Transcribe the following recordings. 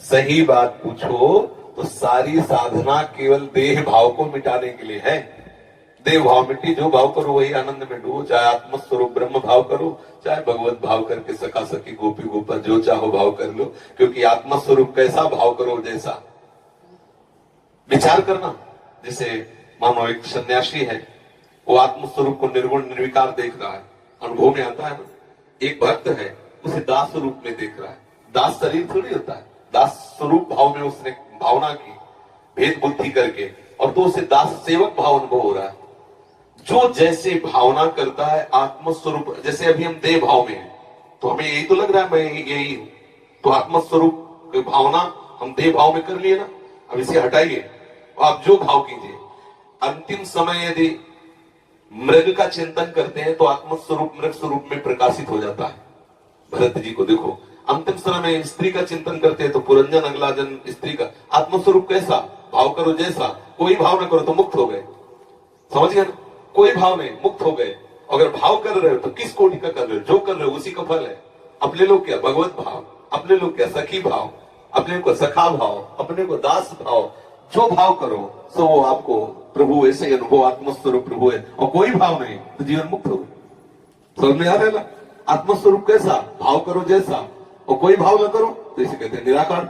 सही बात पूछो तो सारी साधना केवल देह भाव को मिटाने के लिए है। देह भाव मिट्टी, जो भाव करो वही आनंद में डूबो, चाहे आत्मस्वरूप ब्रह्म भाव करो, चाहे भगवत भाव करके सखा सखी गोपी गोपा जो चाहो भाव कर लो, क्योंकि आत्मस्वरूप कैसा भाव करो जैसा। विचार करना, जैसे मानो एक सन्यासी है, वो आत्मस्वरूप को निर्गुण निर्विकार देख रहा है, अनुभव में आता है ना। एक भक्त है, उसे दास रूप में देख रहा है। दास शरीर थोड़ी होता है, दास स्वरूप भाव में उसने भावना की भेद बुद्धि करके, और तो उसे दास सेवक भाव अनुभव हो रहा है। जो जैसे भावना करता है आत्मस्वरूप, जैसे अभी हम देह भाव में हैं, तो हमें यही तो लग रहा है मैं यही हूं, तो आत्मस्वरूप की भावना हम देह भाव में कर लिए ना। अब इसे हटाइए, आप जो भाव कीजिए। अंतिम समय यदि मृग का चिंतन करते हैं तो आत्मस्वरूप मृग स्वरूप में प्रकाशित हो जाता है। भरत जी को देखो, अंतिम समय में स्त्री का चिंतन करते हैं तो पुरंजन अगला जन्म स्त्री का। आत्मस्वरूप कैसा भाव करो जैसा, कोई भाव ना करो तो मुक्त हो गए। समझ गए ना, कोई भाव नहीं, मुक्त हो गए। अगर भाव कर रहे हो तो किस कोटि का कर रहे हो, जो कर रहे हो उसी का फल है। अपने लोग क्या भगवत भाव, अपने लोग क्या सखी भाव, अपने को सखा भाव, अपने को दास भाव, जो भाव करो सो वो आपको प्रभु ऐसे ही अनुभव, आत्मस्वरूप प्रभु है। और कोई भाव नहीं तो जीवन मुक्त हो गए। समझ में आ रहा है ना, आत्मस्वरूप कैसा भाव करो जैसा, और कोई भाव ना करो तो इसे कहते हैं निराकार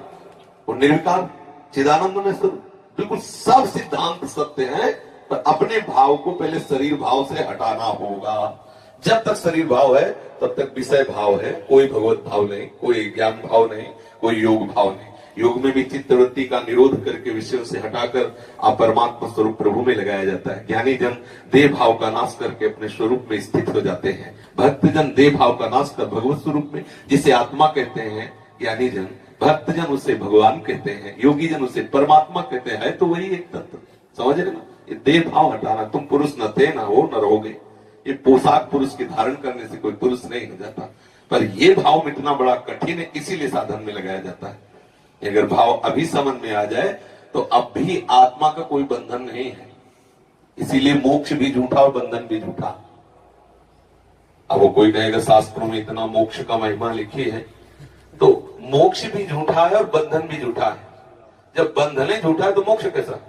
और निर्विकार चिदानंद में स्वरूप। बिल्कुल सब सिद्धांत सत्य है, पर अपने भाव को पहले शरीर भाव से हटाना होगा। जब तक शरीर भाव है तब तक विषय भाव है, कोई भगवत भाव नहीं, कोई ज्ञान भाव नहीं, कोई योग भाव नहीं। योग में भी चित्तवृत्ति का निरोध करके विषयों से हटाकर आप परमात्मा स्वरूप प्रभु में लगाया जाता है। ज्ञानी जन देह भाव का नाश करके अपने स्वरूप में स्थित हो जाते हैं। भक्त जन देह भाव का नाश कर भगवत स्वरूप में, जिसे आत्मा कहते हैं ज्ञानी जन, भक्त जन उसे भगवान कहते हैं, योगी जन उसे परमात्मा कहते हैं। तो वही एक तत्व, समझ रहे ना। ये देह भाव हटाना, तुम पुरुष न थे ना हो न रहोगे। ये पोशाक पुरुष की धारण करने से कोई पुरुष नहीं हो जाता, पर ये भाव मिटना बड़ा कठिन है, इसीलिए साधन में लगाया जाता है। अगर भाव अभी समझ में आ जाए तो अब भी आत्मा का कोई बंधन नहीं है। इसीलिए मोक्ष भी झूठा और बंधन भी झूठा। अब वो कोई कहेगा शास्त्रों में इतना मोक्ष का महिमा लिखी है, तो मोक्ष भी झूठा है और बंधन भी झूठा है। जब बंधन ही झूठा है तो मोक्ष कैसा,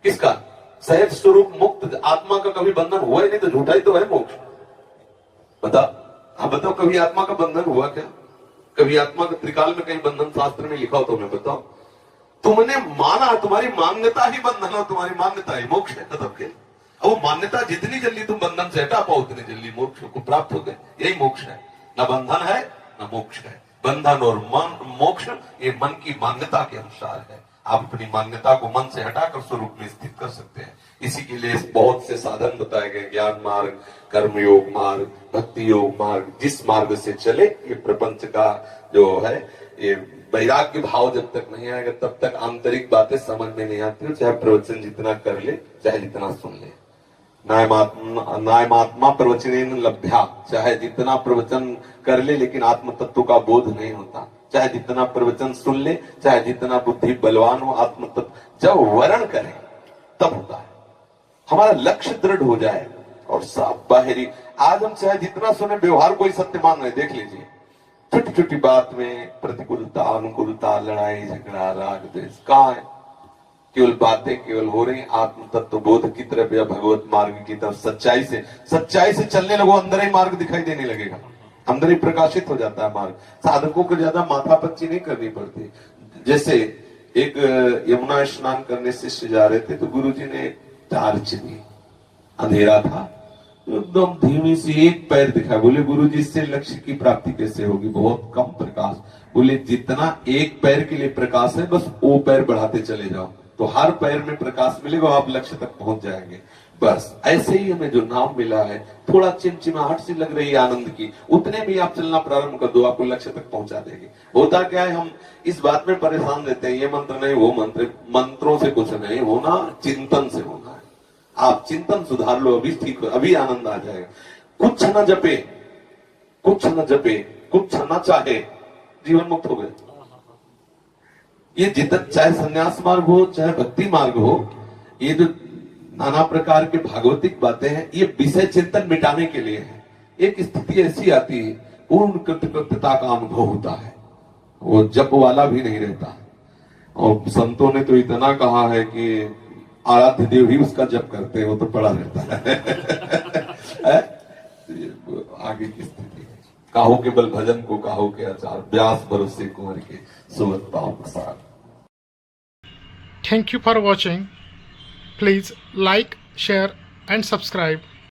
किसका? सहज स्वरूप मुक्त आत्मा का कभी बंधन हुआ ही नहीं, तो झूठा ही तो है मोक्ष। बता, हाँ बताओ, कभी आत्मा का बंधन हुआ क्या? कभी आत्मा का त्रिकाल में कहीं बंधन शास्त्र में लिखा हो तो मैं बताओ। तुमने माना, तुम्हारी मान्यता ही बंधन है, तुम्हारी मान्यता ही मोक्ष है। तब के वो मान्यता जितनी जल्दी तुम बंधन से हटा पाओ उतनी जल्दी मोक्ष को प्राप्त हो गए। यही मोक्ष है, न बंधन है न मोक्ष है। बंधन और मोक्ष ये मन की मान्यता के अनुसार है। आप अपनी मान्यता को मन से हटाकर स्वरूप में स्थित कर सकते हैं। इसी के लिए बहुत से साधन बताए गए, ज्ञान मार्ग, कर्म योग मार्ग, भक्ति योग मार्ग। जिस मार्ग से चले, ये प्रपंच का जो है, ये वैराग्य भाव जब तक नहीं आएगा तब तक आंतरिक बातें समझ में नहीं आती। चाहे प्रवचन जितना कर ले, चाहे जितना सुन ले। नायमात्मा प्रवचन लभ्या, चाहे जितना प्रवचन कर ले लेकिन आत्म तत्व का बोध नहीं होता। चाहे जितना प्रवचन सुन ले, चाहे जितना बुद्धि बलवान हो, आत्म तत्व जब वर्ण करें तब होता है। हमारा लक्ष्य दृढ़ हो जाए और सब बाहरी, आज हम चाहे जितना सुने व्यवहार कोई सत्य मान रहे, देख लीजिए छोटी छोटी बात में प्रतिकूलता अनुकूलता, लड़ाई झगड़ा राग द्वेष कहाँ है? केवल बातें केवल हो रही आत्म तत्व बोध की तरफ या भगवत मार्ग की तरफ। सच्चाई से चलने लगो, अंदर ही मार्ग दिखाई देने लगेगा, अंदर ही प्रकाशित हो जाता है मार्ग। साधकों को ज्यादा माथापच्ची नहीं करनी पड़ती। जैसे एक यमुना स्नान करने शिष्य जा रहे थे तो गुरुजी ने टार्च दी, अंधेरा था, एकदम धीमी सी एक पैर दिखा। बोले गुरुजी इससे लक्ष्य की प्राप्ति कैसे होगी, बहुत कम प्रकाश। बोले जितना एक पैर के लिए प्रकाश है बस वो पैर बढ़ाते चले जाओ तो हर पैर में प्रकाश मिलेगा, आप लक्ष्य तक पहुंच जाएंगे। बस ऐसे ही हमें जो नाम मिला है, थोड़ा चिमचिमाहट सी लग रही है आनंद की, उतने भी आप चलना प्रारंभ कर दो, आपको लक्ष्य तक पहुंचा देंगे। होता क्या है, हम इस बात में परेशान रहते हैं, ये मंत्र नहीं वो मंत्र, मंत्रों से कुछ नहीं होना, चिंतन से होना है। आप चिंतन सुधार लो, अभी ठीक हो, अभी आनंद आ जाएगा। कुछ न जपे, कुछ न जपे, कुछ न चाहे, जीवन मुक्त हो गए। ये जितना चाहे संन्यास मार्ग हो चाहे भक्ति मार्ग हो, ये जो नाना प्रकार के भागवतिक बातें हैं, ये विषय चिंतन मिटाने के लिए है। एक स्थिति ऐसी आती है, पूर्ण कृतकृत्यता का अनुभव होता है, वो जप वाला भी नहीं रहता। और संतों ने तो इतना कहा है कि आराध्य देव ही उसका जप करते हैं, वो तो पड़ा रहता है। आगे की स्थिति काहो के बल भजन को काहो के आचार, व्यास भरोसे कुंवर के सुवत पाओ प्रसाद। Thank you for watching. Please like, share and subscribe.